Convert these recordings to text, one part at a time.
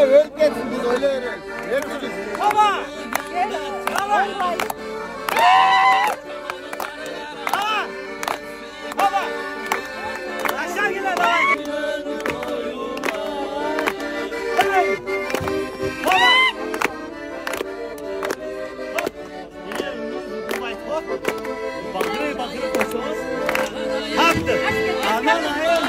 ölüp ketsin biz öyle öyle. Ne gücüz? Baba! Baba! Baba! Baba! Aşağı gel lan. Hey! Baba! Bakırı koşuyoruz. Haktır. Aman ayağım.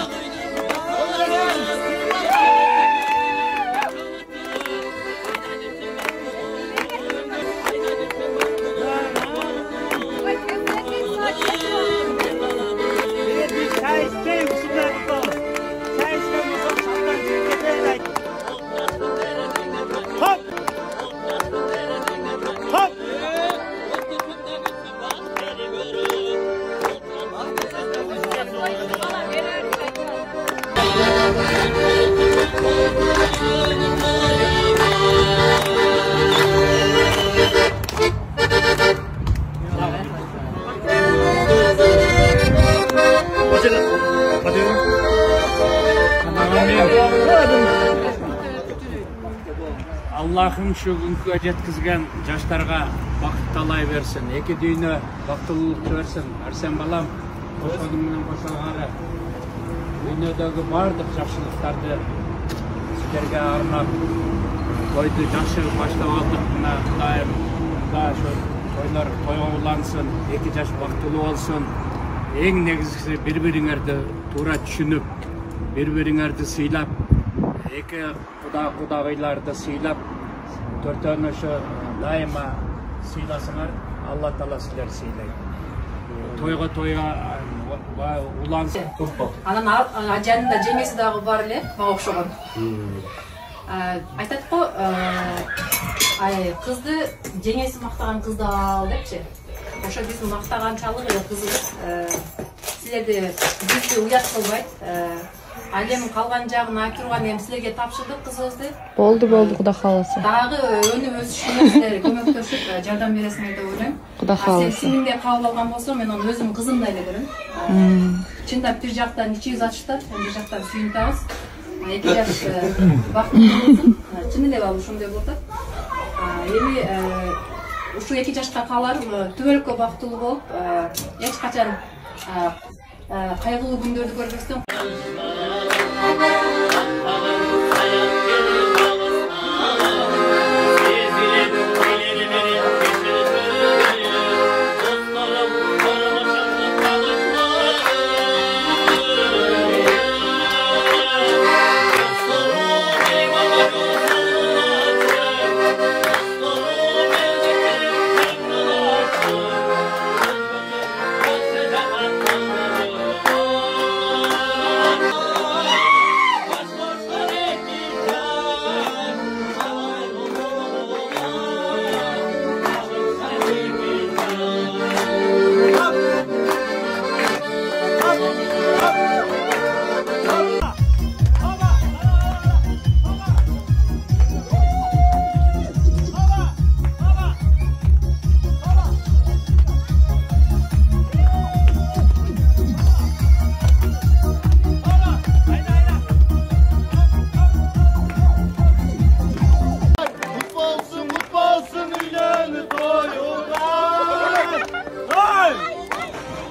Allah'ım şu günkü jetkizgen жаштарга бакыт талай берсин. Эки дүйнө бактылуулук берсин. Арсен балам ошону менен кошолгары дүйнөдөгү бардык жакшылыктарды силерге арнап тойду жакшы баштап алдык. Мына Кудайым ошо тойлор тойго улансын, эки жаш бактылуу болсун. Эң негизгиси бири-бириңерди туура түшүнүп, бири-бириңерди сыйлап, эки кудагыйларды сыйлап, төртөөнү ошо дайыма сыйласыңар, Алла Таала силерди сыйлайт. Тойго улансын. Анан ажанында жеңеси дагы бар эле, мага окшогон. Айтат го, кызды жеңеси мактаган кызды ал депчи. Ошо биздин мактаганчалык кызыбыз силерди бизди уят кылбайт. Ал эми калган жагын айтып турган эми силерге тапшырдык кызыбызды. Болду, Кудай кааласа. Дагы өнүп өсүшүнө силер көмөктөшүп жардам бересиңер деп ойлойм. Кудай кааласа. Сен сиңиңде кабыл алган болсо, мен аны өзүм кызымдай эле көрөм. Чындап бир жактан ичибиз ачыштат, бир жактан сүйүнтабыз. Эки жаш бактылуу болсун. Чын эле ошондой болуп атат. Эми ушу эки жашка калар түбөлүккө бактылуу болуп, эч качан кайгылуу күндөрдү көрбөстөн.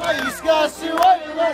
Ay, iskası var ya,